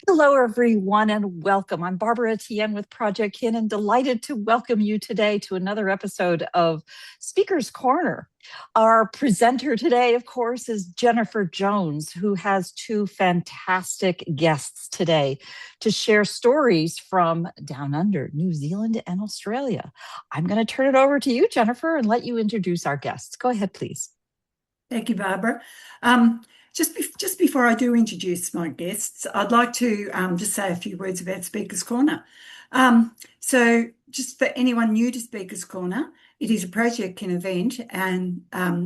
Hello, everyone, and welcome. I'm Barbara Etienne with Project Kin, and delighted to welcome you today to another episode of Speaker's Corner. Our presenter today, of course, is Jennifer Jones, who has two fantastic guests today to share stories from down under, New Zealand and Australia. I'm going to turn it over to you, Jennifer, and let you introduce our guests. Go ahead, please. Thank you, Barbara. Just before I do introduce my guests, I'd like to just say a few words about Speaker's Corner. So just for anyone new to Speaker's Corner, it is a Project Kin event, and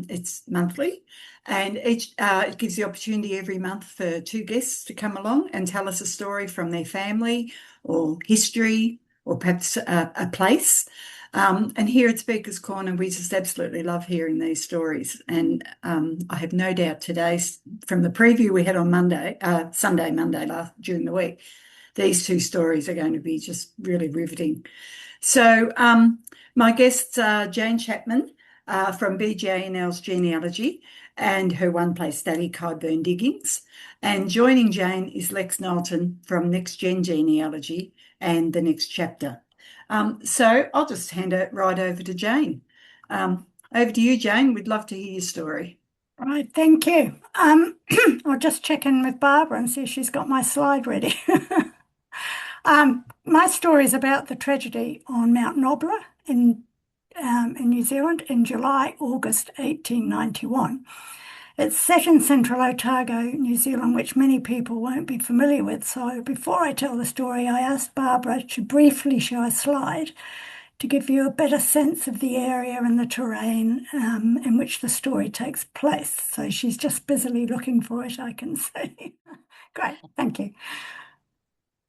it's monthly, and it gives the opportunity every month for two guests to come along and tell us a story from their family or history or perhaps a place. And here at Speaker's Corner, we just absolutely love hearing these stories. And I have no doubt today, from the preview we had on Monday during the week, these two stories are going to be just really riveting. So my guests are Jane Chapman from BJNL's Genealogy and her one-place study, Kyburn Diggings. And joining Jane is Lex Knowlton from Next Gen Genealogy and The Next Chapter. So I'll just hand it right over to Jane. Over to you, Jane. We'd love to hear your story. Right, thank you. I'll just check in with Barbara and see if she's got my slide ready. My story is about the tragedy on Mount Nobler in New Zealand in August 1891. It's set in central Otago, New Zealand, which many people won't be familiar with. So before I tell the story, I asked Barbara to briefly show a slide to give you a better sense of the area and the terrain in which the story takes place. So she's just busily looking for it, I can see. Great, thank you.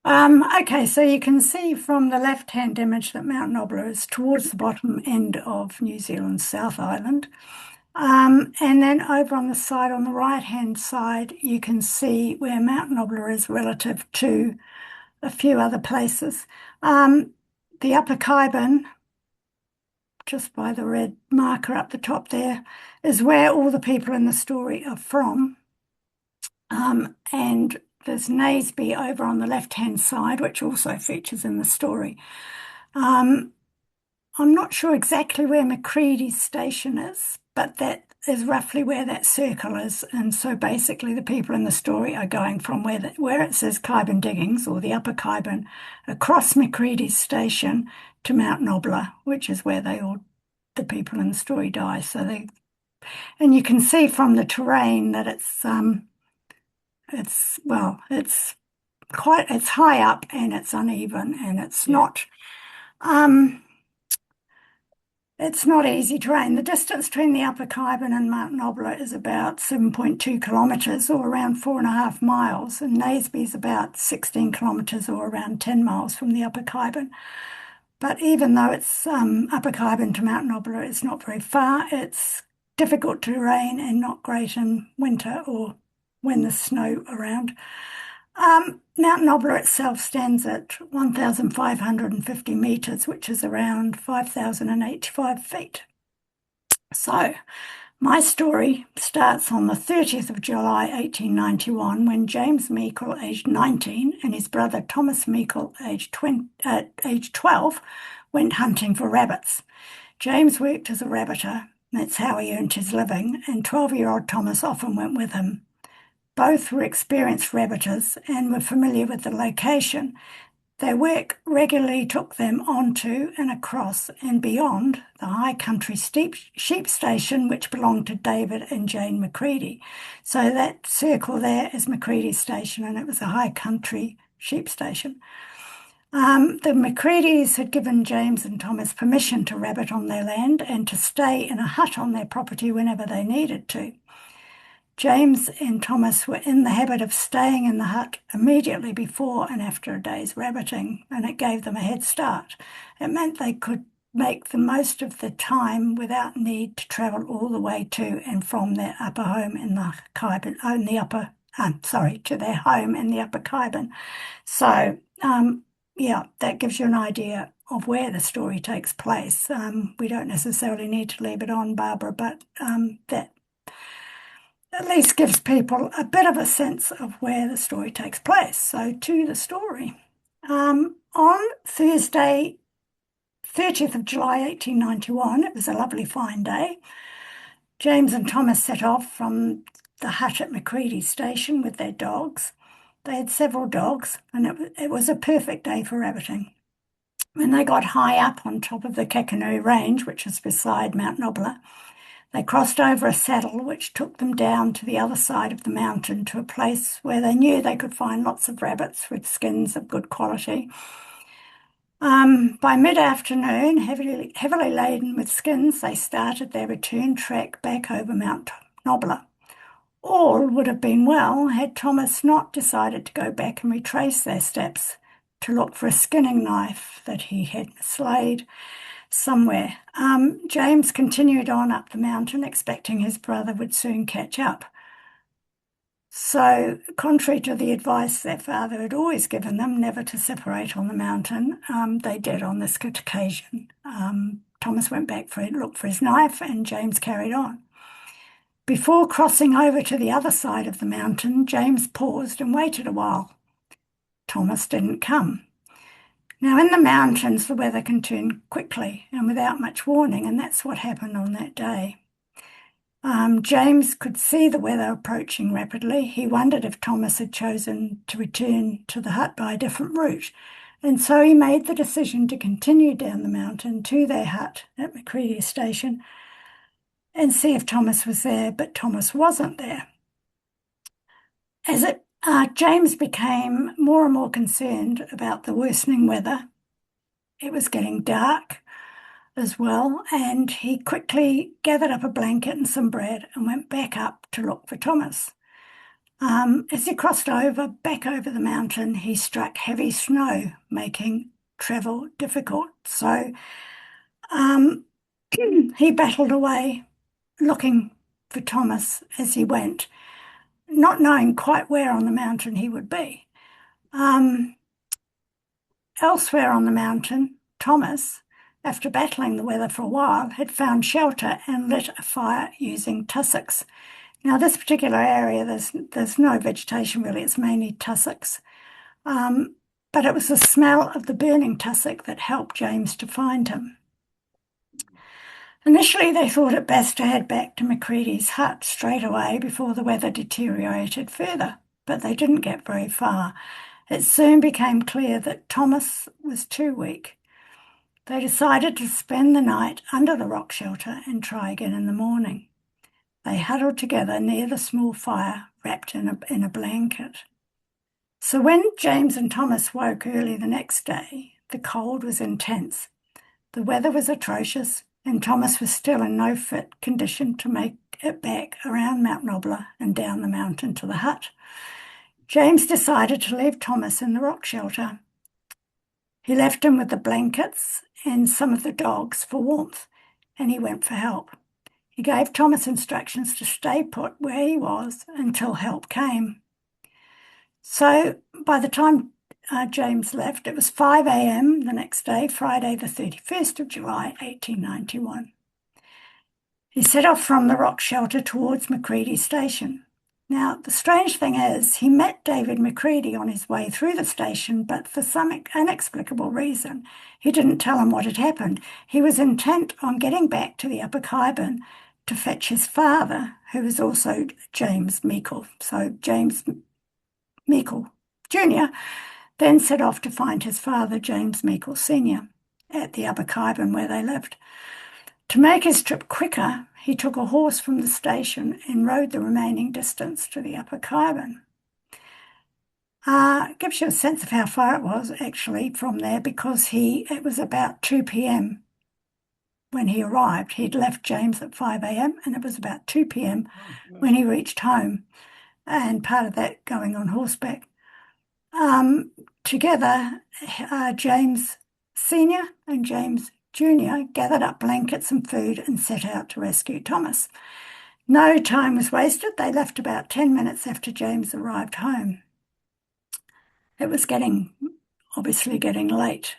Okay, so you can see from the left-hand image that Mount Nobler is towards the bottom end of New Zealand's South Island. And then over on the side, on the right-hand side, you can see where Mount Nobler is relative to a few other places. The Upper Kyburn, just by the red marker up the top there, is where all the people in the story are from. And there's Naseby over on the left-hand side, which also features in the story. I'm not sure exactly where Macready's station is, but that is roughly where that circle is. And so basically the people in the story are going from where it says Kyburn Diggings or the Upper Kyburn across Macready's station to Mount Nobler, which is where the people in the story die. And you can see from the terrain that it's high up and it's uneven and it's not easy terrain. The distance between the Upper Kyburn and Mount Nobler is about 7.2 kilometres or around 4.5 miles, and Naseby is about 16 kilometres or around 10 miles from the Upper Kyburn. But even though it's Upper Kyburn to Mount Nobler, it's not very far. It's difficult terrain and not great in winter or when there's snow around. Mount Nobler itself stands at 1,550 metres, which is around 5,085 feet. So my story starts on the 30th of July 1891 when James Meikle, aged 19, and his brother Thomas Meikle, aged 12, went hunting for rabbits. James worked as a rabbiter, that's how he earned his living, and 12-year-old Thomas often went with him. Both were experienced rabbiters and were familiar with the location. Their work regularly took them onto and across and beyond the high country sheep station, which belonged to David and Jane Macready. So that circle there is Macready's station, and it was a high country sheep station. The Macreadys had given James and Thomas permission to rabbit on their land and to stay in a hut on their property whenever they needed to. James and Thomas were in the habit of staying in the hut immediately before and after a day's rabbiting, and it gave them a head start. It meant they could make the most of the time without need to travel all the way to and from their upper home in the Kyburn, to their home in the Upper Kyburn. So, that gives you an idea of where the story takes place. We don't necessarily need to leave it on, Barbara, but that at least gives people a bit of a sense of where the story takes place. So to the story. On Thursday, 30th of July 1891, it was a lovely fine day. James and Thomas set off from the hut at Macready Station with their dogs. They had several dogs, and it was a perfect day for rabbiting. When they got high up on top of the Kakanoo Range, which is beside Mount Nobler, they crossed over a saddle which took them down to the other side of the mountain to a place where they knew they could find lots of rabbits with skins of good quality. By mid-afternoon, heavily laden with skins, they started their return trek back over Mount Nobler. All would have been well had Thomas not decided to go back and retrace their steps to look for a skinning knife that he had mislaid somewhere. James continued on up the mountain, expecting his brother would soon catch up. So, contrary to the advice their father had always given them, never to separate on the mountain, they did on this occasion. Thomas went back looked for his knife, and James carried on. Before crossing over to the other side of the mountain, James paused and waited a while. Thomas didn't come. Now, in the mountains, the weather can turn quickly and without much warning, and that's what happened on that day. James could see the weather approaching rapidly. He wondered if Thomas had chosen to return to the hut by a different route, and so he made the decision to continue down the mountain to their hut at Macready Station and see if Thomas was there, but Thomas wasn't there. James became more and more concerned about the worsening weather. It was getting dark as well, and he quickly gathered up a blanket and some bread and went back up to look for Thomas. As he crossed back over the mountain, he struck heavy snow, making travel difficult. So he battled away, looking for Thomas as he went, not knowing quite where on the mountain he would be. Elsewhere on the mountain, Thomas, after battling the weather for a while, had found shelter and lit a fire using tussocks. Now, this particular area, there's no vegetation really, it's mainly tussocks. But it was the smell of the burning tussock that helped James to find him. Initially, they thought it best to head back to Macready's hut straight away before the weather deteriorated further, but they didn't get very far. It soon became clear that Thomas was too weak. They decided to spend the night under the rock shelter and try again in the morning. They huddled together near the small fire, wrapped in a blanket. So when James and Thomas woke early the next day, the cold was intense. The weather was atrocious, and Thomas was still in no fit condition to make it back around Mount Nobler and down the mountain to the hut. James decided to leave Thomas in the rock shelter. He left him with the blankets and some of the dogs for warmth, and he went for help. He gave Thomas instructions to stay put where he was until help came. So by the time James left, it was 5 a.m. the next day, Friday the 31st of July, 1891. He set off from the rock shelter towards Macready Station. Now, the strange thing is, he met David Macready on his way through the station, but for some inexplicable reason, he didn't tell him what had happened. He was intent on getting back to the Upper Khyben to fetch his father, who was also James Meikle. So James Meikle Jr. then set off to find his father, James Meikle Sr., at the Upper Khyben where they lived. To make his trip quicker, he took a horse from the station and rode the remaining distance to the Upper Khyben. Gives you a sense of how far it was actually from there, because it was about 2 p.m. when he arrived. He'd left James at 5 a.m. and it was about 2 p.m. when he reached home, and part of that going on horseback. Together, James Sr. and James Jr. gathered up blankets and food and set out to rescue Thomas. No time was wasted. They left about 10 minutes after James arrived home. It was obviously getting late.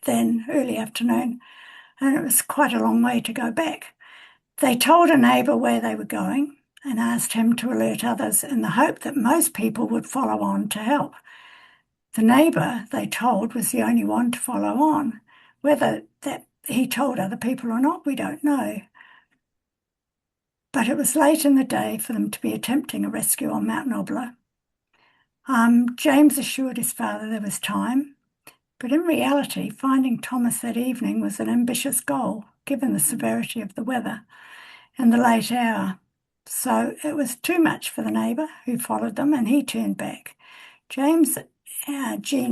then early afternoon, and it was quite a long way to go back. They told a neighbour where they were going and asked him to alert others in the hope that most people would follow on to help. The neighbour, they told, was the only one to follow on. Whether that he told other people or not, we don't know. But it was late in the day for them to be attempting a rescue on Mount Nobler. James assured his father there was time, but in reality, finding Thomas that evening was an ambitious goal, given the severity of the weather and the late hour. So it was too much for the neighbour, who followed them, and he turned back. James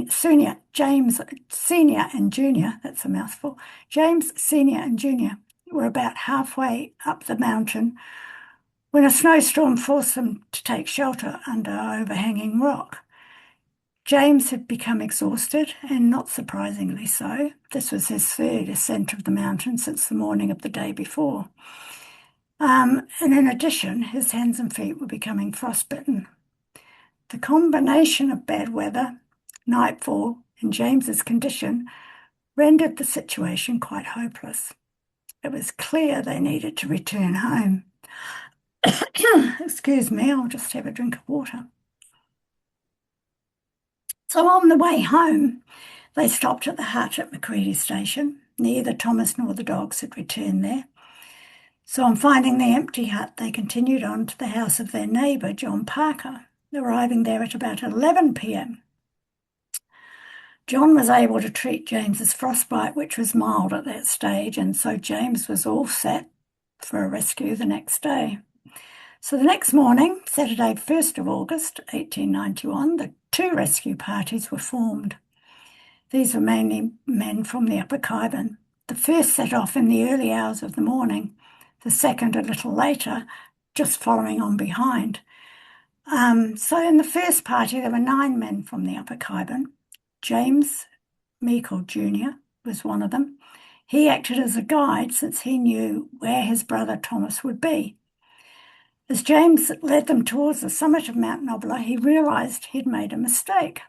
Senior and Junior, that's a mouthful, James Senior and Junior were about halfway up the mountain when a snowstorm forced them to take shelter under an overhanging rock. James had become exhausted, and not surprisingly so. This was his third ascent of the mountain since the morning of the day before. And in addition, his hands and feet were becoming frostbitten. The combination of bad weather, nightfall, and James's condition rendered the situation quite hopeless. It was clear they needed to return home. Excuse me, I'll just have a drink of water. So on the way home, they stopped at the hut at Macready Station. Neither Thomas nor the dogs had returned there. So on finding the empty hut, they continued on to the house of their neighbour, John Parker, arriving there at about 11 p.m. John was able to treat James's frostbite, which was mild at that stage, and so James was all set for a rescue the next day. So the next morning, Saturday, 1st of August, 1891, the two rescue parties were formed. These were mainly men from the Upper Khyben. The first set off in the early hours of the morning, the second a little later, just following on behind. So in the first party, there were 9 men from the Upper Khyben. James Meikle Jr. was one of them. He acted as a guide since he knew where his brother Thomas would be. As James led them towards the summit of Mount Nobler, he realised he'd made a mistake.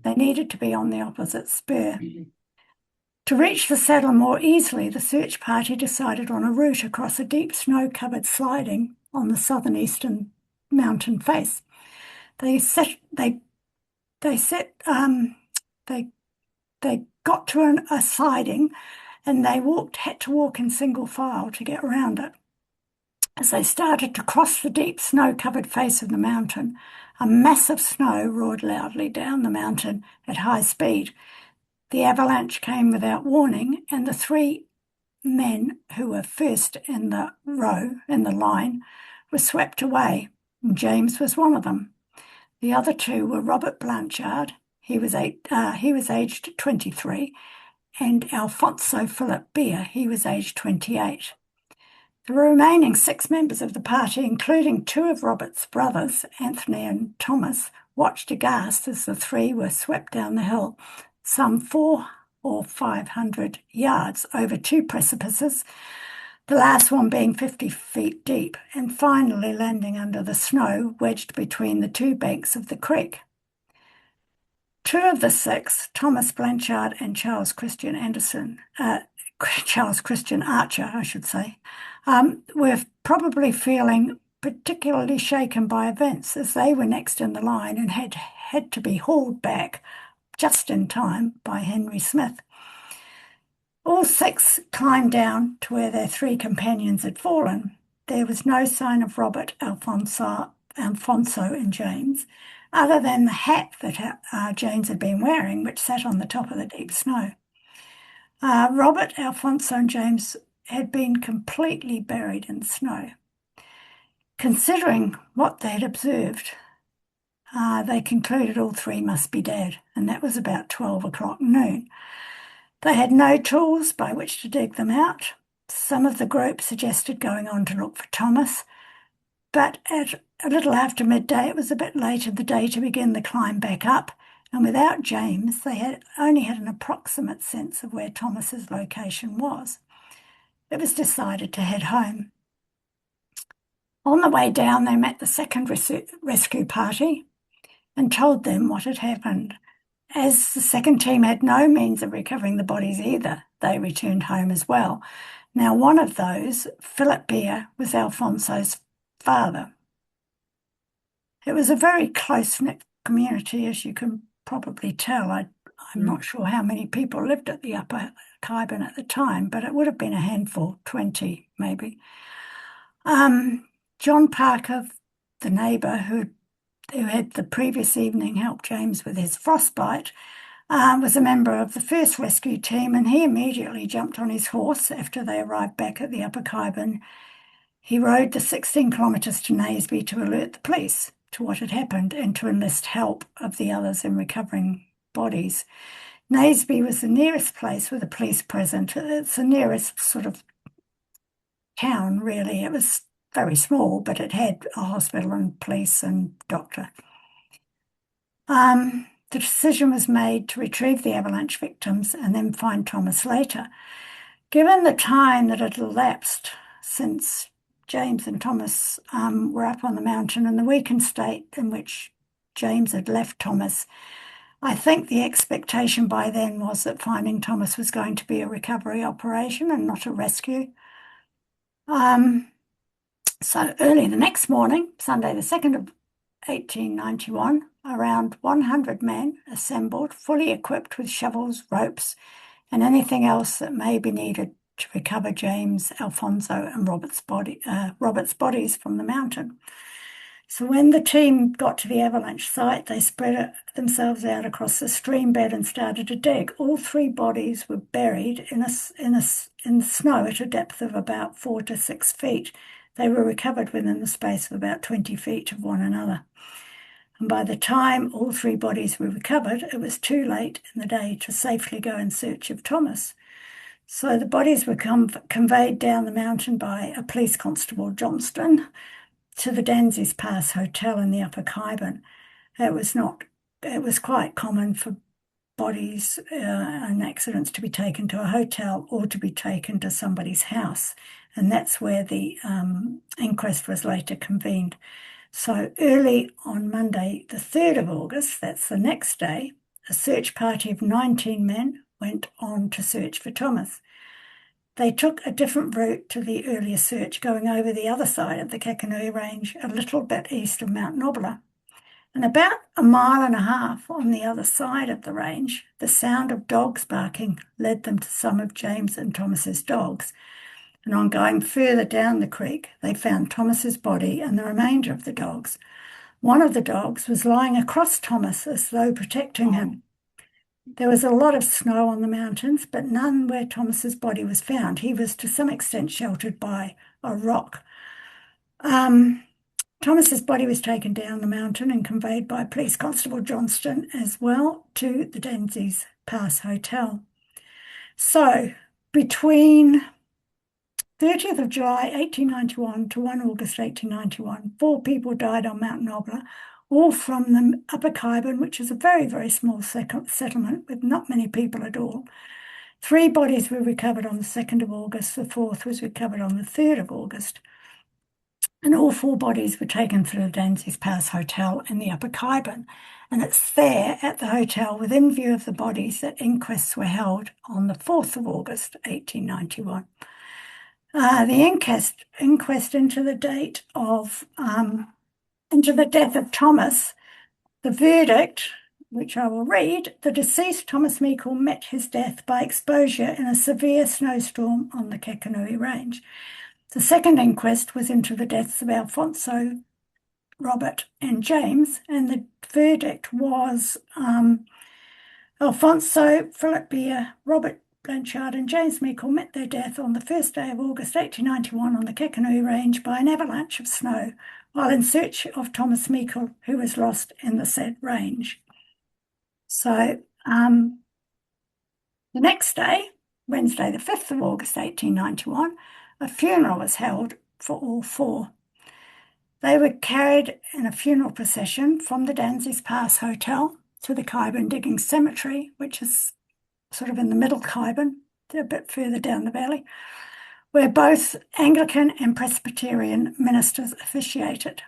They needed to be on the opposite spur. To reach the saddle more easily, the search party decided on a route across a deep snow-covered sliding on the southern-eastern mountain face. They got to a sliding, and they had to walk in single file to get around it. As they started to cross the deep snow-covered face of the mountain, a mass of snow roared loudly down the mountain at high speed. The avalanche came without warning, and the 3 men who were first in the line, were swept away. And James was one of them. The other 2 were Robert Blanchard, he was aged 23, and Alfonso Philip Beer, he was aged 28. The remaining 6 members of the party, including 2 of Robert's brothers, Anthony and Thomas, watched aghast as the 3 were swept down the hill, some 400 or 500 yards over 2 precipices, the last one being 50 feet deep, and finally landing under the snow wedged between the 2 banks of the creek. 2 of the 6, Thomas Blanchard and Charles Christian Archer, I should say, were probably feeling particularly shaken by events, as they were next in the line and had to be hauled back just in time by Henry Smith. All 6 climbed down to where their 3 companions had fallen. There was no sign of Robert, Alfonso and James, other than the hat that James had been wearing, which sat on the top of the deep snow. Robert, Alfonso and James had been completely buried in snow. Considering what they had observed, they concluded all 3 must be dead, and that was about 12 o'clock noon. They had no tools by which to dig them out. Some of the group suggested going on to look for Thomas, but at a little after midday, it was a bit late in the day to begin the climb back up, and without James, they only had an approximate sense of where Thomas's location was. It was decided to head home. On the way down, they met the second rescue party and told them what had happened. as the second team had no means of recovering the bodies either, they returned home as well. Now, one of those, Philip Beer, was Alfonso's father. It was a very close-knit community, as you can probably tell. I'm not sure how many people lived at the Upper Khyben at the time, but it would have been a handful, 20 maybe. John Parker, the neighbour who had the previous evening helped James with his frostbite, was a member of the first rescue team, and he immediately jumped on his horse after they arrived back at the Upper Khyben. He rode the 16 kilometres to Naseby to alert the police to what had happened and to enlist help of the others in recovering bodies. Naseby was the nearest place with the police present. It's the nearest sort of town, really. It was very small, but it had a hospital and police and doctor. The decision was made to retrieve the avalanche victims and then find Thomas later. Given the time that had elapsed since James and Thomas were up on the mountain and the weakened state in which James had left Thomas, I think the expectation by then was that finding Thomas was going to be a recovery operation and not a rescue. So early the next morning, Sunday the 2nd of 1891, around 100 men assembled, fully equipped with shovels, ropes, and anything else that may be needed to recover James, Alfonso, and Robert's bodies from the mountain. So when the team got to the avalanche site, they spread themselves out across the stream bed and started to dig. All 3 bodies were buried in snow at a depth of about 4 to 6 feet. They were recovered within the space of about 20 feet of one another. And by the time all 3 bodies were recovered, it was too late in the day to safely go in search of Thomas. So the bodies were conveyed down the mountain by a police constable, Johnston, to the Danzies Pass Hotel in the Upper Khyben. It was quite common for bodies and accidents to be taken to a hotel or to be taken to somebody's house. And that's where the inquest was later convened. So early on Monday, the 3rd of August, that's the next day, a search party of 19 men went on to search for Thomas. They took a different route to the earlier search, going over the other side of the Kakanui Range, a little bit east of Mount Nobler. And about a mile and a half on the other side of the range, the sound of dogs barking led them to some of James and Thomas's dogs. And on going further down the creek, they found Thomas's body and the remainder of the dogs. One of the dogs was lying across Thomas as though protecting him. There was a lot of snow on the mountains, but none where Thomas's body was found. He was to some extent sheltered by a rock. Thomas's body was taken down the mountain and conveyed by Police Constable Johnston as well to the Danzies Pass Hotel. So between 30th of July 1891 to 1 August 1891, 4 people died on Mount Nobler, all from the Upper Khyben, which is a very, very small settlement with not many people at all. 3 bodies were recovered on the 2nd of August. The 4th was recovered on the 3rd of August. And all 4 bodies were taken to the Danzies Pass Hotel in the Upper Khyben. And it's there at the hotel, within view of the bodies, that inquests were held on the 4th of August 1891. The inquest into the death of Thomas, the verdict, which I will read: the deceased Thomas Meikle met his death by exposure in a severe snowstorm on the Kakanui Range. The second inquest was into the deaths of Alfonso, Robert, and James, and the verdict was Alfonso, Philip Beer, Robert Blanchard, and James Meikle met their death on the 1st day of August 1891 on the Kakanui Range by an avalanche of snow, while in search of Thomas Meikle, who was lost in the said range. So the next day, Wednesday the 5th of August 1891, a funeral was held for all 4. They were carried in a funeral procession from the Danzies Pass Hotel to the Khyben Diggings Cemetery, which is sort of in the middle Khyben, a bit further down the valley, where both Anglican and Presbyterian ministers officiated.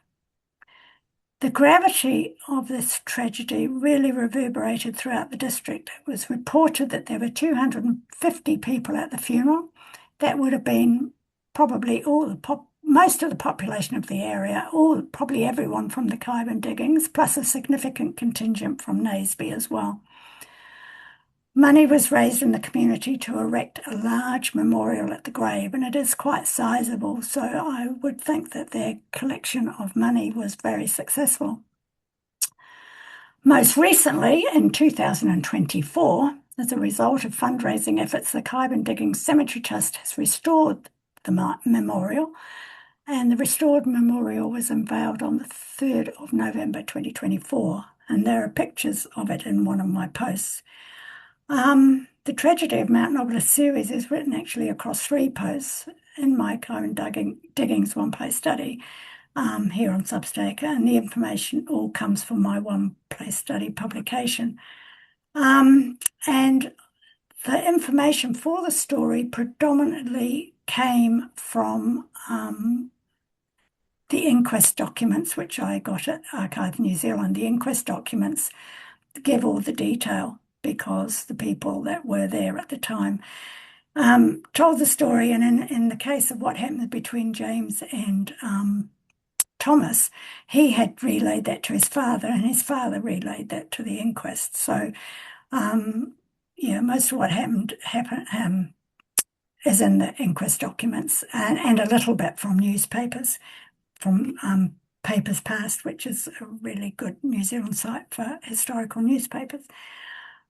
The gravity of this tragedy really reverberated throughout the district. It was reported that there were 250 people at the funeral. That would have been probably most of the population of the area, probably everyone from the Kyban diggings, plus a significant contingent from Naseby as well. Money was raised in the community to erect a large memorial at the grave, and it is quite sizable, so I would think that their collection of money was very successful. Most recently, in 2024, as a result of fundraising efforts, the Kyban Diggings Cemetery Trust has restored the memorial, and the restored memorial was unveiled on the 3rd of November 2024, and there are pictures of it in one of my posts. The Tragedy of Mount Nobbler series is written actually across 3 posts in my Kyban Diggings One Place Study here on Substack, and the information all comes from my One Place Study publication. And the information for the story predominantly came from the inquest documents, which I got at Archive New Zealand. The inquest documents give all the detail because the people that were there at the time told the story. And in the case of what happened between James and Thomas, he had relayed that to his father, and his father relayed that to the inquest. So, most of what happened is in the inquest documents, and a little bit from newspapers, from Papers Past, which is a really good New Zealand site for historical newspapers.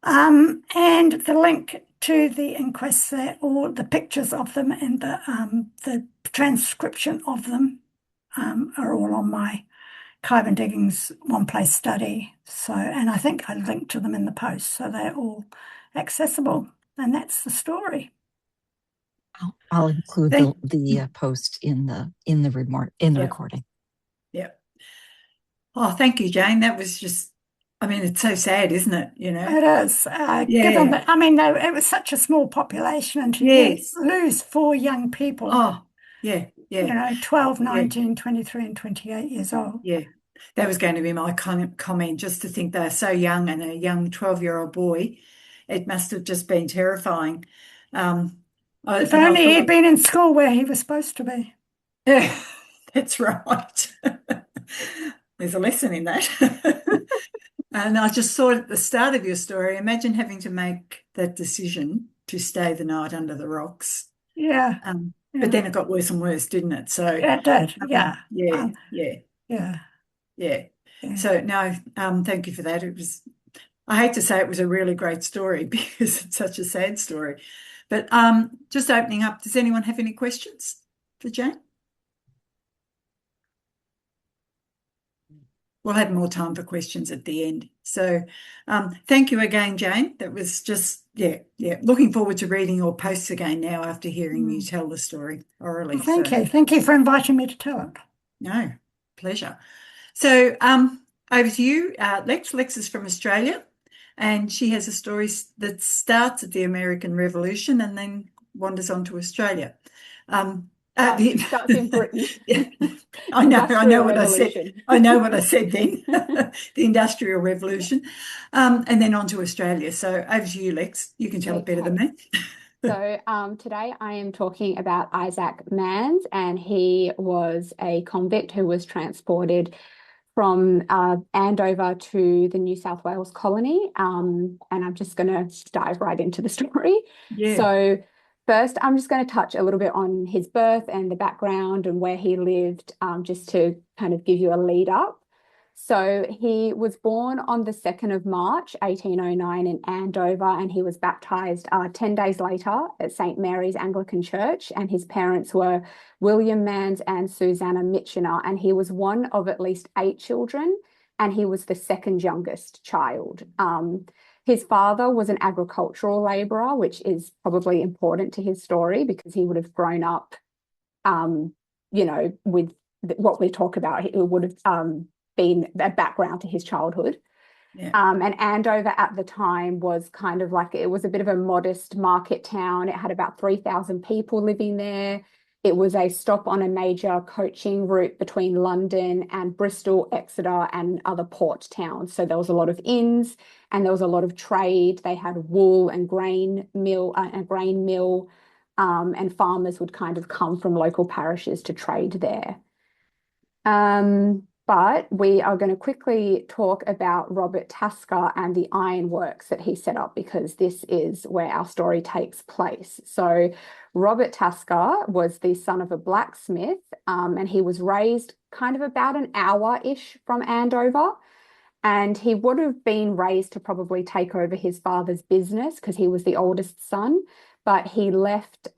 And the link to the inquests there, or the pictures of them, and the transcription of them are all on my Kyban Diggings One Place Study. So, and I think I linked to them in the post, so they're all accessible. And that's the story. I'll include the post in the recording. Yeah. Oh, thank you, Jane. That was just, it's so sad, isn't it? It is. Given that, it was such a small population, and to lose 4 young people. Oh, yeah. 12, 19, 23, and 28 years old. Yeah. That was going to be my comment, just to think they're so young, and a young 12-year-old boy. It must have just been terrifying. If only he'd been in school where he was supposed to be. Yeah, that's right. There's a lesson in that. And I just thought at the start of your story, imagine having to make that decision to stay the night under the rocks. Yeah. But then it got worse and worse, didn't it? So yeah, it did. Yeah. So no, thank you for that. I hate to say it was a really great story because it's such a sad story. But just opening up, does anyone have any questions for Jane? We'll have more time for questions at the end. So thank you again, Jane. That was just, looking forward to reading your posts again now after hearing you tell the story orally. Well, thank you. Thank you for inviting me to tell it. No, pleasure. So over to you, Lex. Lex is from Australia, and she has a story that starts at the American Revolution and then wanders on to Australia. Starts in Britain. Yeah. I know what I said. I know what I said then. The Industrial Revolution, and then on to Australia. So over to you, Lex. You can tell it better than me. So today I am talking about Isaac Manns, and he was a convict who was transported from Andover to the New South Wales colony. And I'm just going to dive right into the story. Yeah. So first, I'm just going to touch a little bit on his birth and the background and where he lived, just to kind of give you a lead up. So he was born on the 2nd of March, 1809 in Andover, and he was baptised 10 days later at St. Mary's Anglican Church, and his parents were William Manns and Susanna Mitchener, and he was one of at least 8 children, and he was the second youngest child. His father was an agricultural labourer, which is probably important to his story because he would have grown up, with what we talk about. It would have been a background to his childhood. Yeah. And Andover at the time was kind of like, it was a bit of a modest market town. It had about 3,000 people living there. It was a stop on a major coaching route between London and Bristol, Exeter, and other port towns. So there was a lot of inns and there was a lot of trade. They had wool and grain mill, and farmers would kind of come from local parishes to trade there. But we are going to quickly talk about Robert Tasker and the ironworks that he set up, because this is where our story takes place. So Robert Tasker was the son of a blacksmith, and he was raised kind of about an hour-ish from Andover. And he would have been raised to probably take over his father's business because he was the oldest son, but he left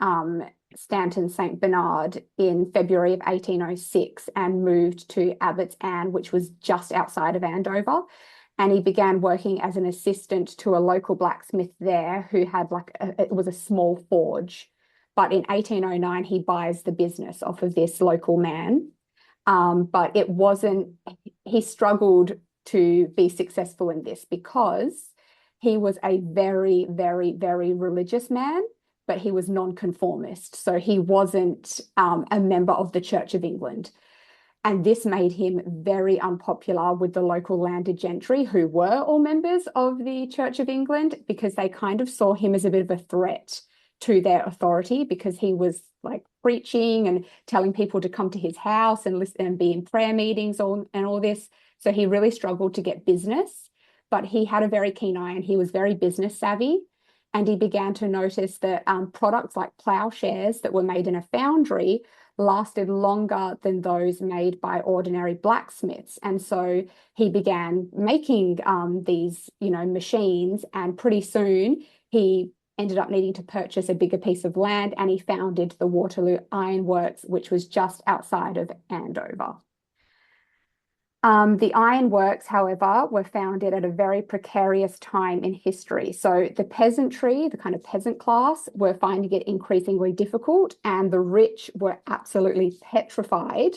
Stanton St. Bernard in February of 1806 and moved to Abbots Ann, which was just outside of Andover. And he began working as an assistant to a local blacksmith there who had it was a small forge. But in 1809, he buys the business off of this local man. But it wasn't, he struggled to be successful in this because he was a very, very, very religious man, but he was nonconformist. So he wasn't a member of the Church of England. And this made him very unpopular with the local landed gentry, who were all members of the Church of England, because they kind of saw him as a bit of a threat to their authority, because he was like preaching and telling people to come to his house and listen and be in prayer meetings and all this. So he really struggled to get business, but he had a very keen eye and he was very business savvy. And he began to notice that products like ploughshares that were made in a foundry lasted longer than those made by ordinary blacksmiths. And so he began making these, machines, and pretty soon he ended up needing to purchase a bigger piece of land, and he founded the Waterloo Iron Works, which was just outside of Andover. The ironworks, however, were founded at a very precarious time in history. So the peasantry, the kind of peasant class, were finding it increasingly difficult, and the rich were absolutely petrified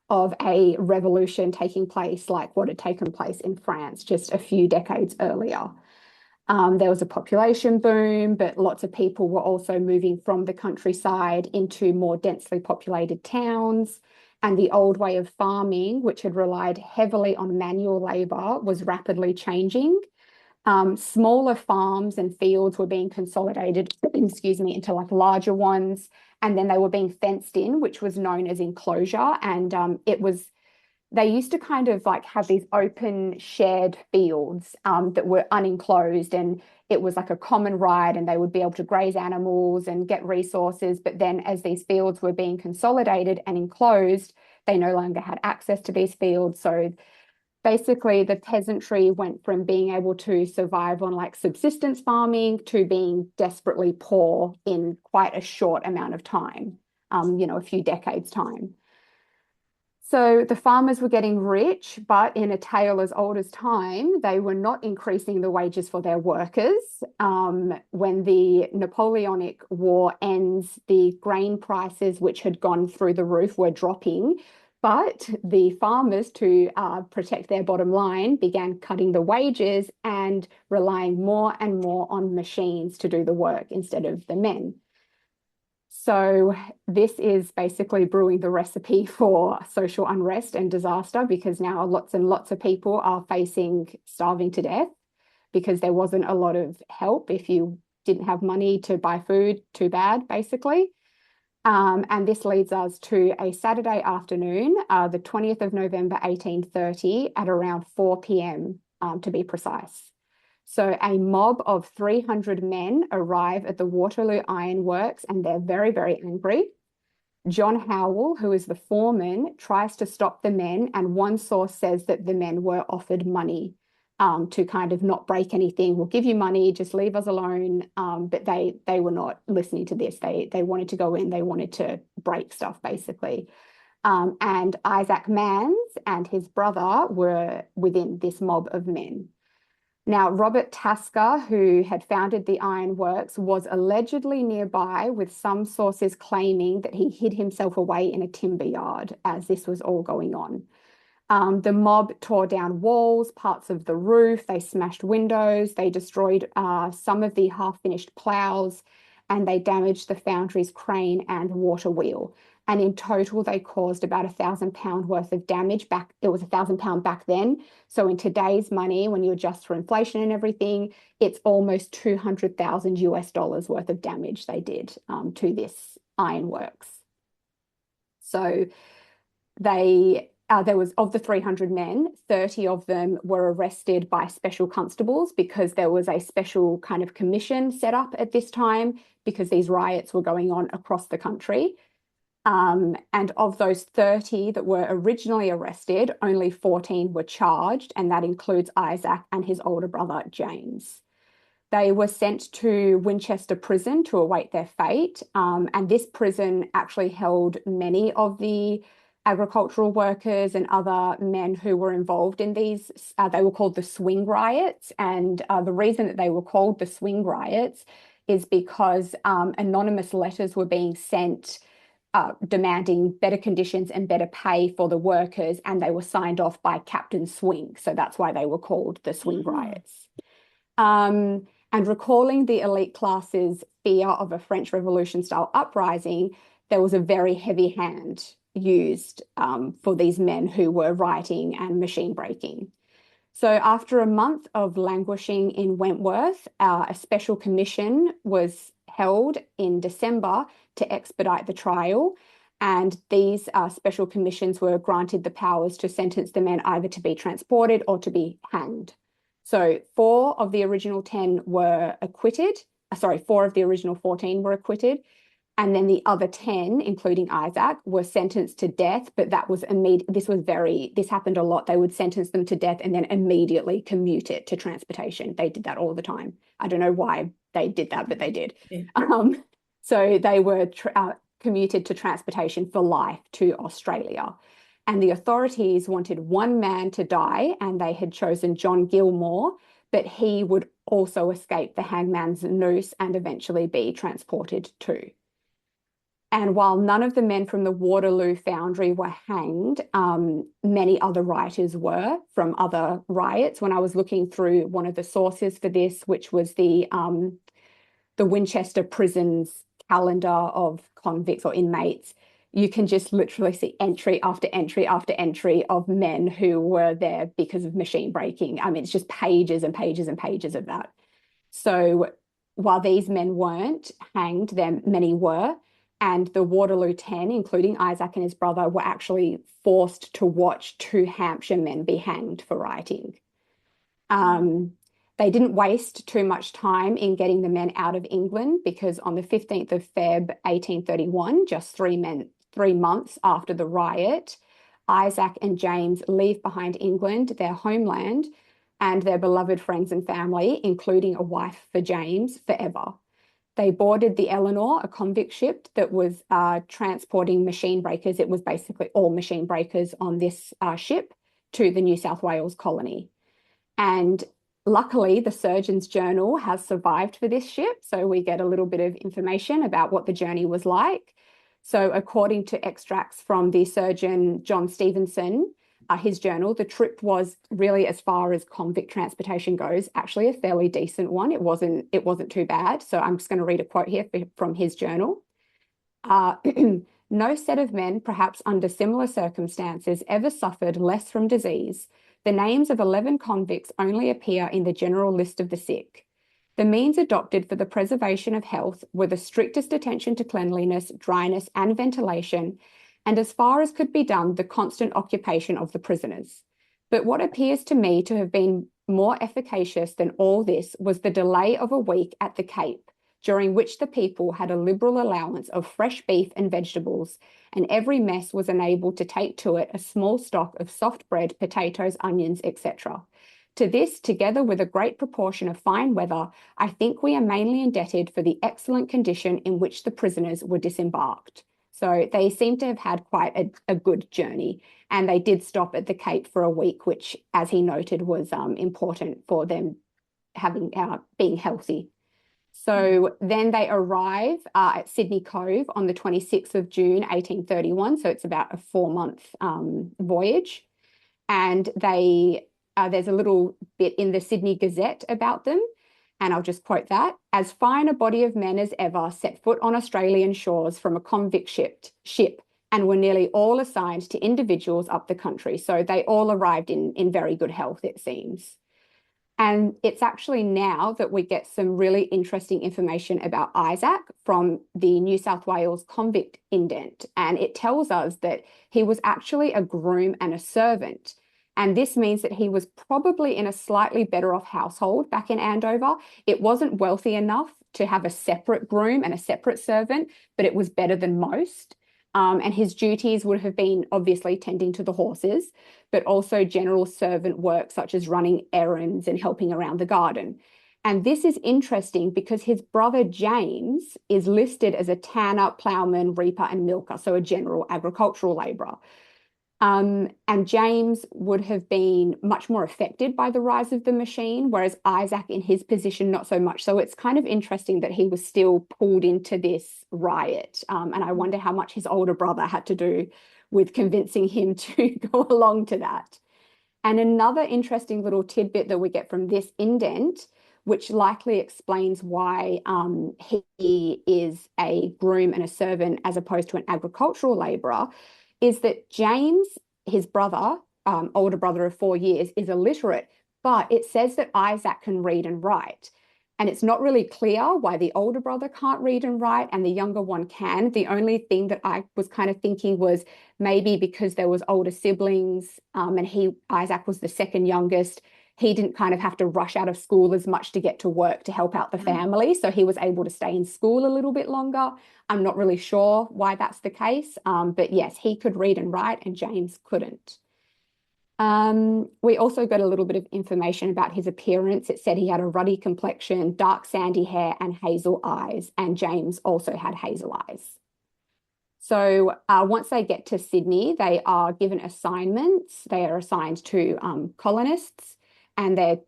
of a revolution taking place like what had taken place in France just a few decades earlier. There was a population boom, but lots of people were also moving from the countryside into more densely populated towns. And the old way of farming, which had relied heavily on manual labor, was rapidly changing. Smaller farms and fields were being consolidated, into like larger ones. And then they were being fenced in, which was known as enclosure. And they used to kind of like have these open shared fields that were unenclosed, and it was like a common right, and they would be able to graze animals and get resources. But then as these fields were being consolidated and enclosed, they no longer had access to these fields. So basically the peasantry went from being able to survive on like subsistence farming to being desperately poor in quite a short amount of time, a few decades time. So the farmers were getting rich, but in a tale as old as time, they were not increasing the wages for their workers. When the Napoleonic War ends, the grain prices, which had gone through the roof, were dropping. But the farmers, to protect their bottom line, began cutting the wages and relying more and more on machines to do the work instead of the men. So this is basically brewing the recipe for social unrest and disaster, because now lots and lots of people are facing starving to death because there wasn't a lot of help. If you didn't have money to buy food, too bad, basically. And this leads us to a Saturday afternoon, the 20th of November, 1830, at around 4 p.m. To be precise. So a mob of 300 men arrive at the Waterloo Iron Works, and they're very, very angry. John Howell, who is the foreman, tries to stop the men, and one source says that the men were offered money to kind of not break anything. We'll give you money, just leave us alone. But they were not listening to this. They wanted to go in, they wanted to break stuff, basically. And Isaac Mans and his brother were within this mob of men. Now, Robert Tasker, who had founded the Iron Works, was allegedly nearby, with some sources claiming that he hid himself away in a timber yard as this was all going on. The mob tore down walls, parts of the roof, they smashed windows, they destroyed some of the half-finished ploughs, and they damaged the foundry's crane and water wheel. And in total, they caused about £1,000 worth of damage back. It was £1,000 back then. So in today's money, when you adjust for inflation and everything, it's almost 200,000 US dollars worth of damage they did to this ironworks. So there was, of the 300 men, 30 of them were arrested by special constables because there was a special kind of commission set up at this time because these riots were going on across the country. And of those 30 that were originally arrested, only 14 were charged, and that includes Isaac and his older brother, James. They were sent to Winchester Prison to await their fate, and this prison actually held many of the agricultural workers and other men who were involved in these. They were called the swing riots, and the reason that they were called the swing riots is because anonymous letters were being sent demanding better conditions and better pay for the workers, and they were signed off by Captain Swing. So that's why they were called the swing riots. And recalling the elite class's fear of a French Revolution-style uprising, there was a very heavy hand used for these men who were rioting and machine breaking. So after a month of languishing in Wentworth, a special commission was held in December to expedite the trial, and these special commissions were granted the powers to sentence the men either to be transported or to be hanged. So 4 of the original 10 were acquitted. 4 of the original 14 were acquitted. And then the other 10, including Isaac, were sentenced to death, but that was immediate. This happened a lot. They would sentence them to death and then immediately commute it to transportation. They did that all the time. I don't know why they did that, but they did. Yeah. So they were commuted to transportation for life to Australia. And the authorities wanted one man to die, and they had chosen John Gilmore, but he would also escape the hangman's noose and eventually be transported too. And while none of the men from the Waterloo foundry were hanged, many other rioters were from other riots. When I was looking through one of the sources for this, which was the Winchester Prison's calendar of convicts or inmates, you can just literally see entry after entry after entry of men who were there because of machine breaking. I mean, it's just pages and pages and pages of that. So while these men weren't hanged, many were. And the Waterloo 10, including Isaac and his brother, were actually forced to watch 2 Hampshire men be hanged for rioting. They didn't waste too much time in getting the men out of England, because on the 15th of Feb 1831, just 3 months after the riot, Isaac and James leave behind England, their homeland, and their beloved friends and family, including a wife for James, forever. They boarded the Eleanor, a convict ship that was transporting machine breakers. It was basically all machine breakers on this ship to the New South Wales colony. And luckily, the Surgeon's Journal has survived for this ship, so we get a little bit of information about what the journey was like. So according to extracts from the surgeon John Stevenson, his journal, the trip was really, as far as convict transportation goes, actually a fairly decent one. It wasn't too bad. So I'm just going to read a quote here from his journal. No set of men, perhaps under similar circumstances, ever suffered less from disease. The names of 11 convicts only appear in the general list of the sick. The means adopted for the preservation of health were the strictest attention to cleanliness, dryness, and ventilation, and as far as could be done, the constant occupation of the prisoners. But what appears to me to have been more efficacious than all this was the delay of a week at the Cape, during which the people had a liberal allowance of fresh beef and vegetables, and every mess was enabled to take to it a small stock of soft bread, potatoes, onions, etc. To this, together with a great proportion of fine weather, I think we are mainly indebted for the excellent condition in which the prisoners were disembarked. So they seem to have had quite a good journey, and they did stop at the Cape for a week, which, as he noted, was important for them being healthy. So then they arrive at Sydney Cove on the 26th of June, 1831. So it's about a 4-month voyage. And there's a little bit in the Sydney Gazette about them. And I'll just quote that: "As fine a body of men as ever set foot on Australian shores from a convict ship, and were nearly all assigned to individuals up the country." So they all arrived in very good health, it seems. And it's actually now that we get some really interesting information about Isaac from the New South Wales convict indent. And it tells us that he was actually a groom and a servant. And this means that he was probably in a slightly better off household back in Andover. It wasn't wealthy enough to have a separate groom and a separate servant, but it was better than most. And his duties would have been obviously tending to the horses, but also general servant work such as running errands and helping around the garden. And this is interesting because his brother James is listed as a tanner, ploughman, reaper, and milker, so a general agricultural labourer. And James would have been much more affected by the rise of the machine, whereas Isaac, in his position, not so much. So it's kind of interesting that he was still pulled into this riot. And I wonder how much his older brother had to do with convincing him to go along to that. And another interesting little tidbit that we get from this indent, which likely explains why he is a groom and a servant as opposed to an agricultural labourer, is that James, his brother, older brother of 4 years, is illiterate, but it says that Isaac can read and write. And it's not really clear why the older brother can't read and write and the younger one can. The only thing that I was kind of thinking was maybe because there was older siblings, and Isaac was the second youngest, he didn't kind of have to rush out of school as much to get to work to help out the family. So he was able to stay in school a little bit longer. I'm not really sure why that's the case. But yes, he could read and write and James couldn't. We also got a little bit of information about his appearance. It said he had a ruddy complexion, dark sandy hair, and hazel eyes. And James also had hazel eyes. So once they get to Sydney, they are given assignments. They are assigned to colonists, and they're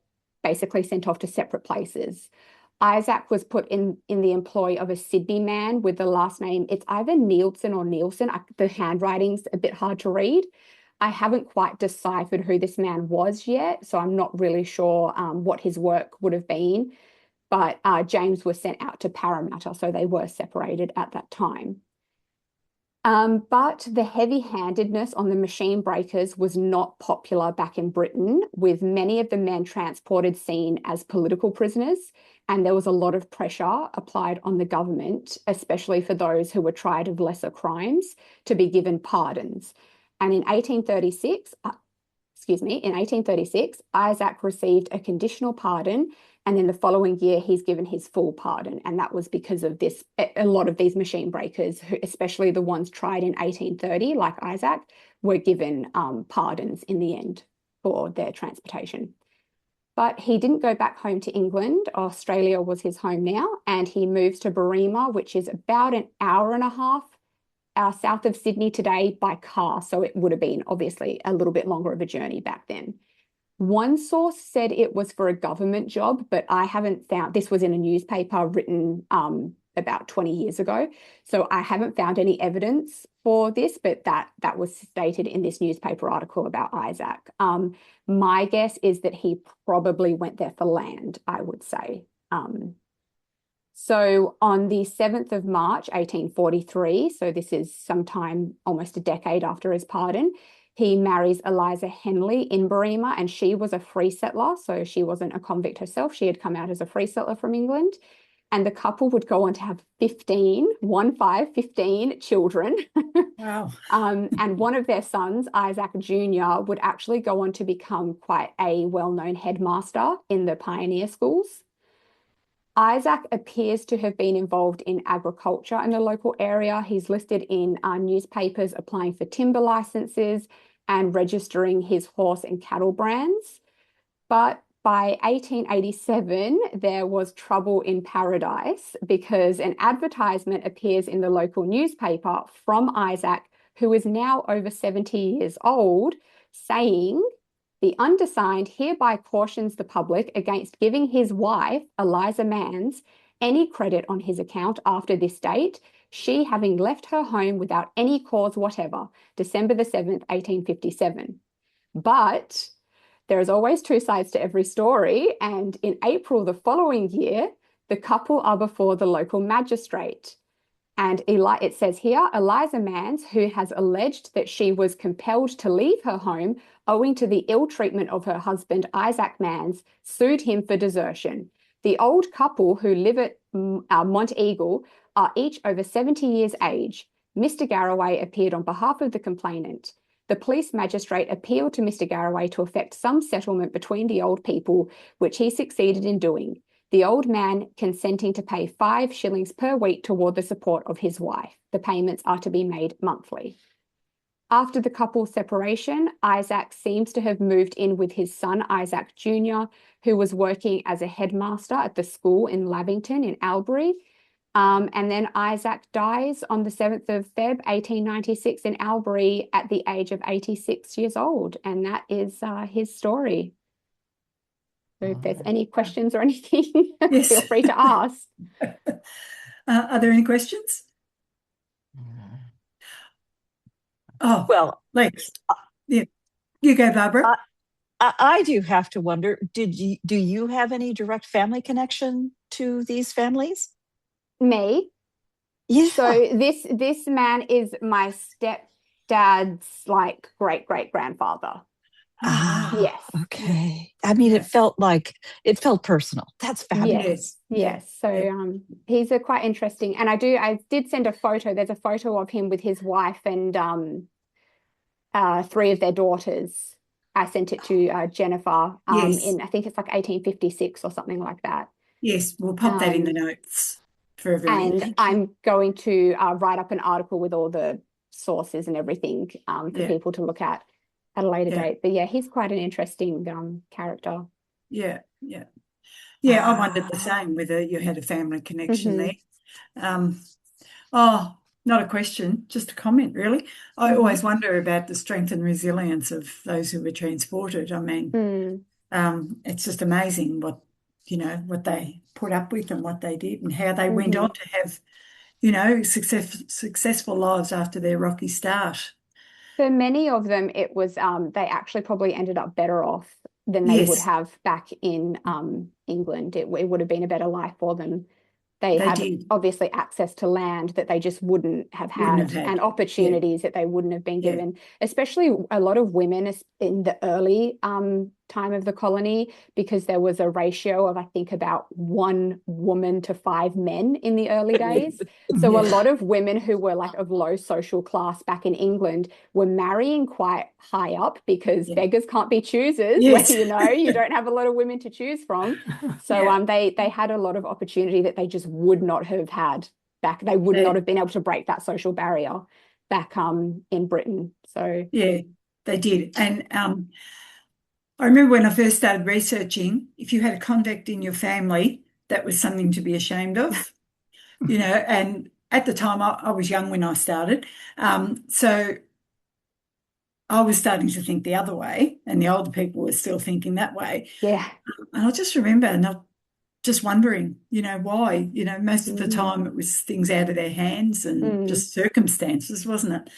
basically sent off to separate places. Isaac was put in the employ of a Sydney man with the last name. It's either Knowlton or Nielsen. The handwriting's a bit hard to read. I haven't quite deciphered who this man was yet, so I'm not really sure what his work would have been. But James was sent out to Parramatta, so they were separated at that time. But the heavy-handedness on the machine breakers was not popular back in Britain, with many of the men transported seen as political prisoners, and there was a lot of pressure applied on the government, especially for those who were tried of lesser crimes, to be given pardons. And in 1836, Isaac received a conditional pardon, and then the following year he's given his full pardon. And that was because of this. A lot of these machine breakers, especially the ones tried in 1830, like Isaac, were given pardons in the end for their transportation. But he didn't go back home to England. Australia was his home now, and he moves to Berrima, which is about an hour and a half south of Sydney today by car. So it would have been obviously a little bit longer of a journey back then. One source said it was for a government job, but I haven't found, this was in a newspaper written about 20 years ago. So I haven't found any evidence for this, but that was stated in this newspaper article about Isaac. My guess is that he probably went there for land, I would say. So on the 7th of March, 1843, so this is sometime almost a decade after his pardon, he marries Eliza Henley in Berrima, and she was a free settler, so she wasn't a convict herself. She had come out as a free settler from England, and the couple would go on to have 15 children. Wow. And one of their sons, Isaac Jr., would actually go on to become quite a well-known headmaster in the pioneer schools. Isaac appears to have been involved in agriculture in the local area. He's listed in newspapers applying for timber licenses and registering his horse and cattle brands. But by 1887, there was trouble in paradise because an advertisement appears in the local newspaper from Isaac, who is now over 70 years old, saying, "The undersigned hereby cautions the public against giving his wife, Eliza Mans, any credit on his account after this date, she having left her home without any cause whatever, December the 7th, 1857. But There is always two sides to every story, and in April the following year, the couple are before the local magistrate. And it says here, Eliza Mans, who has alleged that she was compelled to leave her home owing to the ill treatment of her husband, Isaac Mans, sued him for desertion. The old couple who live at Mont Eagle are each over 70 years age. Mr. Garraway appeared on behalf of the complainant. The police magistrate appealed to Mr. Garraway to effect some settlement between the old people, which he succeeded in doing, the old man consenting to pay 5 shillings per week toward the support of his wife. The payments are to be made monthly. After the couple's separation, Isaac seems to have moved in with his son, Isaac Jr., who was working as a headmaster at the school in Lavington in Albury. And then Isaac dies on the 7th of Feb, 1896 in Albury at the age of 86 years old. And that is his story. So if there's any questions or anything, Yes. feel free to ask. Are there any questions? Oh, Well, Lex. Yeah. You go, Barbara. I do have to wonder, do you have any direct family connection to these families? Me? Yeah. So this man is my stepdad's like great-great-grandfather. Yes. Okay. I mean, Yeah. it felt personal. That's fabulous. Yes. So he's a quite interesting, and I did send a photo. There's a photo of him with his wife and 3 of their daughters. I sent it to Jennifer Yes. in, I think it's like 1856 or something like that. Yes, we'll pop that in the notes for everyone. And I'm going to write up an article with all the sources and everything for people to look at a later date. But yeah, he's quite an interesting character. Yeah. I wondered the same, whether you had a family connection there. Not a question, just a comment, really. I always wonder about the strength and resilience of those who were transported. I mean, it's just amazing what they put up with and what they did and how they went on to have, successful lives after their rocky start. For many of them, it was they actually probably ended up better off than they would have back in England. It would have been a better life for them. They had obviously access to land that they just wouldn't have had, and opportunities that they wouldn't have been given, especially a lot of women in the early time of the colony, because there was a ratio of, I think, about 1 woman to 5 men in the early days. So a lot of women who were like of low social class back in England were marrying quite high up, because beggars can't be choosers when you don't have a lot of women to choose from. So they had a lot of opportunity that they just would not have had back. They would not have been able to break that social barrier back in Britain. So yeah, they did. And I remember when I first started researching, if you had a convict in your family, that was something to be ashamed of, and at the time I was young when I started. So I was starting to think the other way, and the older people were still thinking that way. Yeah. And I just remember just wondering, why, most of the time it was things out of their hands and just circumstances, wasn't it?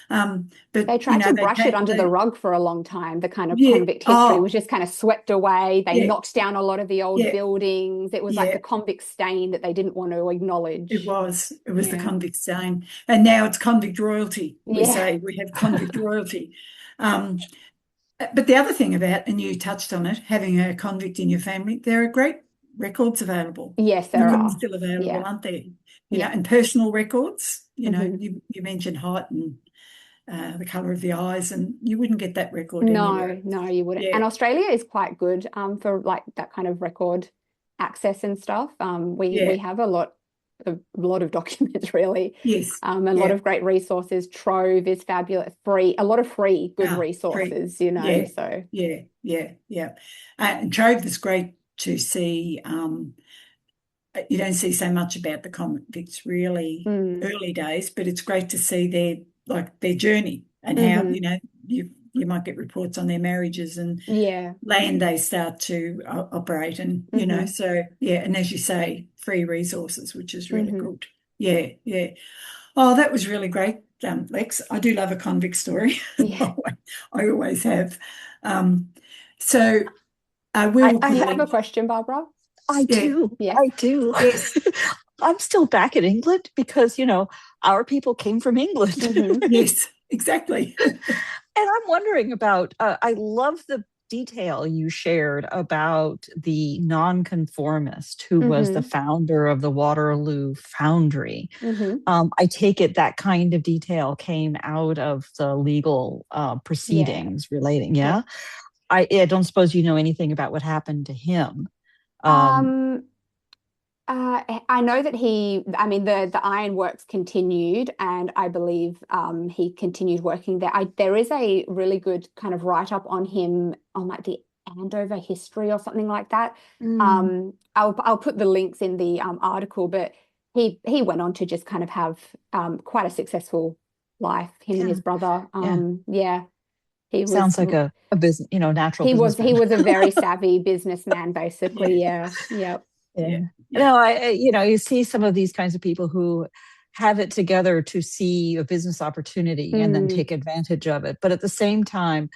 But they tried to brush it under the rug for a long time. The kind of convict history was just kind of swept away. They knocked down a lot of the old buildings. It was like the convict stain that they didn't want to acknowledge. It was the convict stain. And now it's convict royalty. We say we have convict royalty. But the other thing about, and you touched on it, having a convict in your family, there are great records available. Yes, there are. Still available, aren't there? And personal records. You mentioned height and the colour of the eyes, and you wouldn't get that record anywhere. No, you wouldn't. And Australia is quite good for like that kind of record access and stuff. We have a lot of documents, really. Yes. A lot of great resources. Trove is fabulous. A lot of free good resources, so. Yeah. And Trove is great to see. You don't see so much about the convicts really early days, but it's great to see their journey and how, you might get reports on their marriages and land they start to operate, and so and as you say, free resources, which is really good. Yeah. Oh, that was really great, Lex. I do love a convict story. I always have. So I we'll You have a put question, Barbara? I yeah, do. Yes. I do. yes, I'm still back in England because, our people came from England. Mhm. yes, exactly. And I'm wondering about, I love the detail you shared about the nonconformist who was the Mhm. founder of the Waterloo Foundry. Mhm. I take it that kind of detail came out of the legal Yeah. proceedings relating. Yeah. Yeah. I don't suppose you know anything about what happened to him. Um, Um, I know that I mean, the ironworks continued, and I believe he continued working there. There is a really good kind of write-up on him on like the Andover history or something like that. mm, I'll put the links in the article, but he went on to just kind of have quite a successful life, him and yeah, his brother. yeah. Yeah, he was Sounds like a business, natural he businessman. was a very savvy businessman, basically. Yeah, Yeah, yep. Yeah. yeah, yeah. No, you see some of these kinds of people who have it together to see a business opportunity and then Mm, take advantage of it. But at the same time,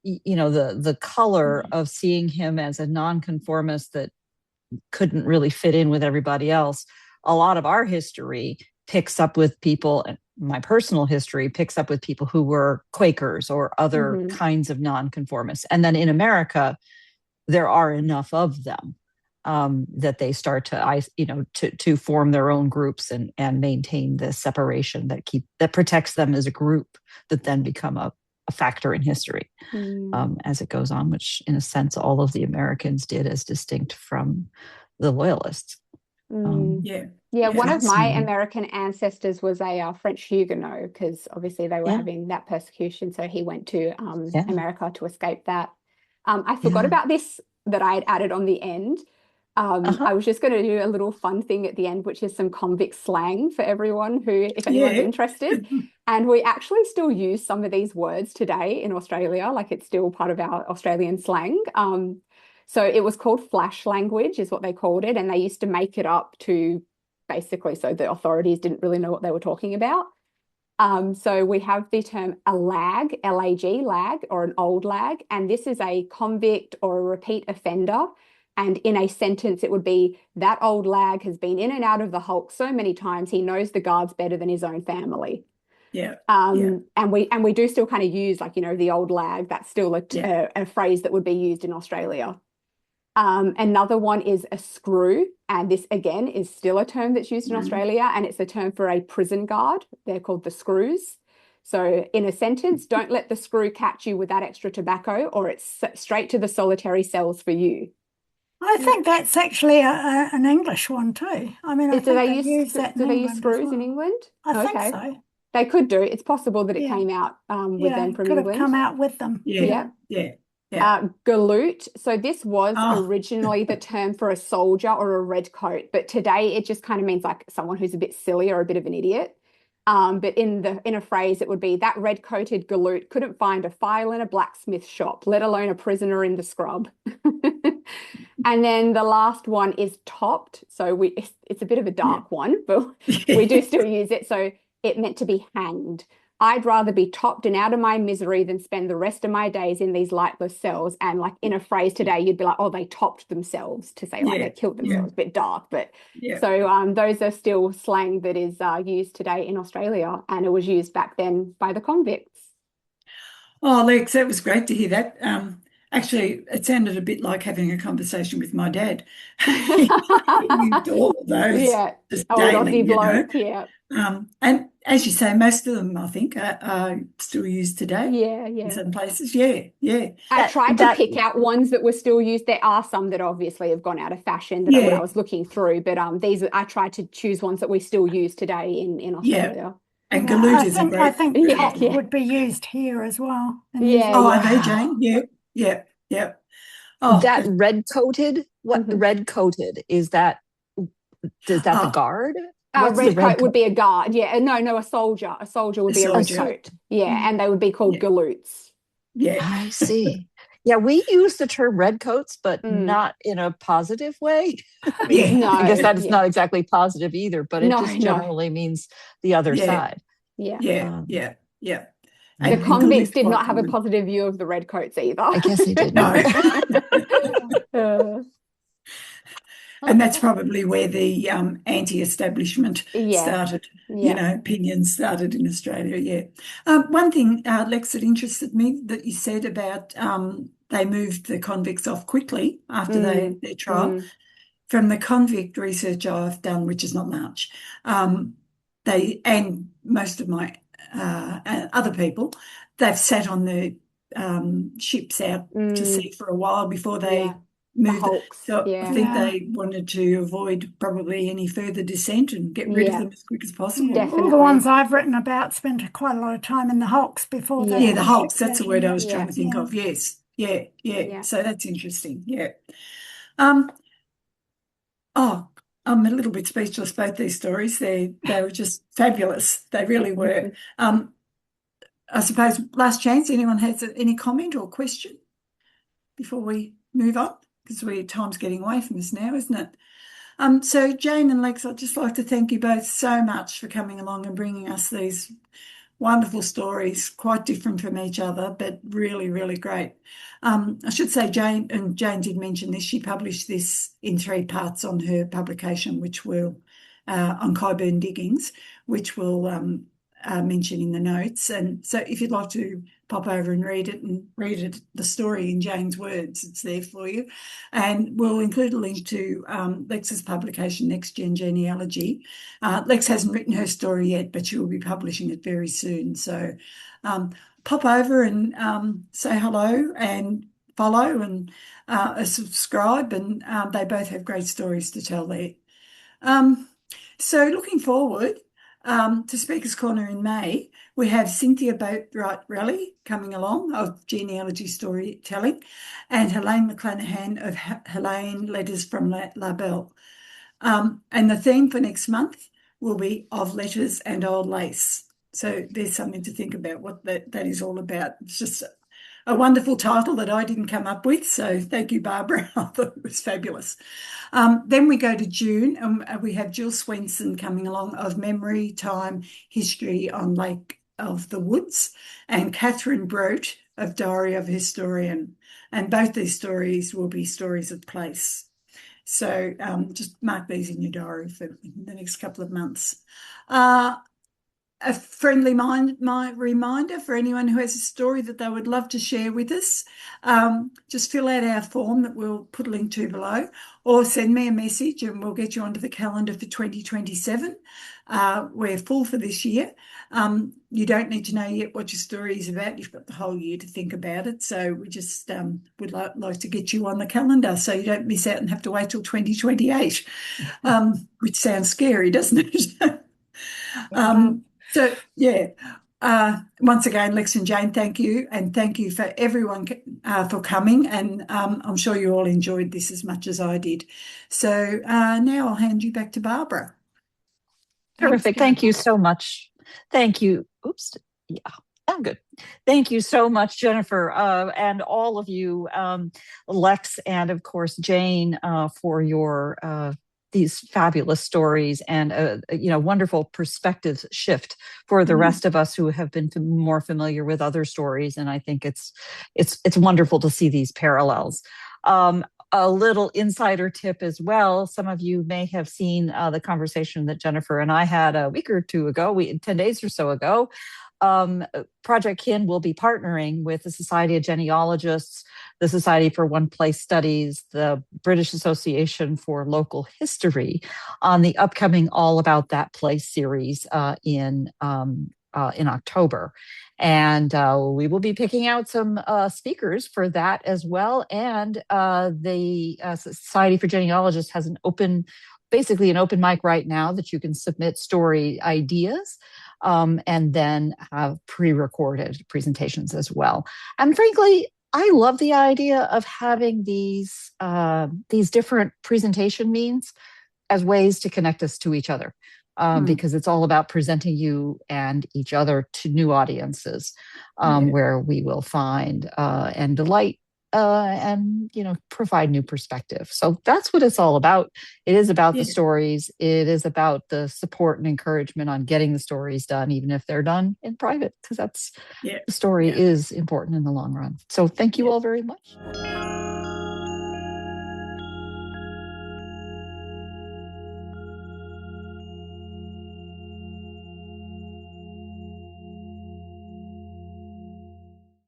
the color of seeing him as a nonconformist that couldn't really fit in with everybody else. A lot of our history picks up with people, and my personal history picks up with people who were Quakers or other mhm. kinds of nonconformists. And then in America, there are enough of them that they start to form their own groups and maintain this separation that protects them as a group that then become a factor in history Mm. as it goes on, which in a sense all of the Americans did as distinct from the loyalists. Mm. Yeah, Yeah, yeah, one of my Fascinating. American ancestors was a French Huguenot because obviously they were Yeah, having that persecution. So he went to yeah, America to escape that. I forgot yeah. about this that I had added on the end. Uh-huh. I was just going to do a little fun thing at the end, which is some convict slang for everyone if anyone's yeah. interested. And we actually still use some of these words today in Australia, like it's still part of our Australian slang. So it was called flash language, is what they called it. And they used to make it up to basically so the authorities didn't really know what they were talking about. So we have the term a lag, lag, lag, or an old lag. And this is a convict or a repeat offender. And in a sentence, it would be that old lag has been in and out of the hulk so many times he knows the guards better than his own family. Yeah, yeah, And we do still kind of use the old lag. That's still yeah. a phrase that would be used in Australia. Another one is a screw, and this again is still a term that's used in Australia, and it's a term for a prison guard. They're called the screws. So in a sentence, don't let the screw catch you with that extra tobacco, or it's straight to the solitary cells for you. I think that's actually an English one too. I mean, I Do think they they use use that in do they use England as screws in well. England? I think Okay, so. they could do. It's possible that it Yeah, came out with yeah, them it from could have England. come out with them. Yeah, Yeah. Yep. yeah, yeah. Galoot. So this was Oh, originally the term for a soldier or a red coat, but today it just kind of means like someone who's a bit silly or a bit of an idiot. But in a phrase, it would be that red-coated galoot couldn't find a file in a blacksmith shop, let alone a prisoner in the scrub. And then the last one is topped. So it's a bit of a yeah. dark one, but we do still use it. So it meant to be hanged. I'd rather be topped and out of my misery than spend the rest of my days in these lightless cells. And like in a phrase today, you'd be like, oh, they topped themselves, to say like Yeah, they killed yeah, themselves. A bit dark, but yeah. so those are still slang that is used today in Australia, and it was used back then by the convicts. Oh, Lex, that was great to hear that. Actually, it sounded a bit like having a conversation with my dad. He used all of those Yeah, just old daily, Aussie bloke. Yeah, And as you say, most of them, I think, are still used today yeah, in yeah. some places. Yeah, yeah, I That tried to that pick out ones that were still used. There are some that obviously have gone out of fashion that I yeah, was looking through, but these I tried to choose ones that we still use today in yeah. Australia. And Yeah, galoot I is a think I great, think great Yeah, top yeah, example. would be used here as well in New yeah, Oh, Zealand. are yeah. they, Jane? wow. Yeah, yeah, yeah. Oh, That red coated, what Hmm. red coated is that? Is that the oh, guard? A What's the red coat red would coat? be a guard. Yeah, no, a soldier. A soldier would a be a A red soldier. so coat. Yeah, and Mm, they would be called yeah, galoots. yeah. I see. Yeah, we use the term redcoats, but Mm. not in a positive way. I mean, Yeah, I guess No, that is yeah, not exactly positive either, but it no, just no, generally means the other yeah, side. yeah. yeah, Um, yeah, yeah. The and convicts lift did quite not have a common. positive view of the redcoats either. I guess they didn't. No. And that's probably where the anti-establishment Yeah, started, yeah. opinions started in Australia, yeah. One thing, Lex, that interested me that you said about they moved the convicts off quickly after their trial. From the convict research I've done, which is not much, they and most of my other people, they've sat on the ships out to sea for a while before they Yeah. The moved. hulks. So I Yeah. think Yeah. they wanted to avoid probably any further descent and get rid of Yeah. them as quick as possible. All the Definitely. ones I've written about spent quite a lot of time in the hulks before Yeah. they Yeah, the hulks, that's the shipped word I out. was trying to think Yeah. of. Yes. Yeah, yeah. Yeah. So that's interesting. Yeah. Um, Oh, I'm a little bit speechless. Both these stories, they were just fabulous. They really were. I suppose last chance. Anyone has any comment or question before we move on? Because time's getting away from us now, isn't it? So Jane and Lex, I'd just like to thank you both so much for coming along and bringing us these wonderful stories, quite different from each other, but really, really great. I should say Jane, and Jane did mention this, she published this in 3 parts on her publication, which will, on Kyburn Diggings, which we'll mention in the notes. And so if you'd like to pop over and read it, the story in Jane's words, it's there for you. And we'll include a link to Lex's publication, Next Gen Genealogy. Lex hasn't written her story yet, but she will be publishing it very soon. So pop over and say hello and follow and subscribe. And they both have great stories to tell there. So looking forward to Speaker's Corner in May, we have Cynthia Boatwright Raleigh coming along of genealogy storytelling and Helene McClanahan of Helene Letters from La Belle. And the theme for next month will be of letters and old lace. So there's something to think about what that is all about. It's just a wonderful title that I didn't come up with. So thank you, Barbara. I thought it was fabulous. Then we go to June and we have Jill Swenson coming along of Memory, Time, History on Lake of the Woods and Catherine Brote of Diary of a Historian. And both these stories will be stories of place. So just mark these in your diary for the next couple of months. A friendly reminder for anyone who has a story that they would love to share with us, just fill out our form that we'll put a link to below, or send me a message and we'll get you onto the calendar for 2027. We're full for this year. You don't need to know yet what your story is about. You've got the whole year to think about it. So we just would like to get you on the calendar so you don't miss out and have to wait till 2028, which sounds scary, doesn't it? So, yeah, once again, Lex and Jane, thank you. And thank you for everyone for coming. And I'm sure you all enjoyed this as much as I did. So now I'll hand you back to Barbara. Terrific. Thank you so much. Thank you. Oops. Yeah, I'm good. Thank you so much, Jennifer, and all of you, Lex, and of course, Jane, for your these fabulous stories and wonderful perspective shift for the rest of us who have been more familiar with other stories. And I think it's wonderful to see these parallels. A little insider tip as well. Some of you may have seen the conversation that Jennifer and I had a week or two ago, 10 days or so ago. Project Kin will be partnering with the Society of Genealogists, the Society for One Place Studies, the British Association for Local History on the upcoming All About That Place series in October. And we will be picking out some speakers for that as well. And the Society for Genealogists has basically an open mic right now that you can submit story ideas. And then have pre-recorded presentations as well. And frankly, I love the idea of having these different presentation means as ways to connect us to each other, because it's all about presenting you and each other to new audiences, where we will find and delight and provide new perspective. So that's what it's all about. It is about the stories. It is about the support and encouragement on getting the stories done, even if they're done in private, because the story is important in the long run. So thank you all very much.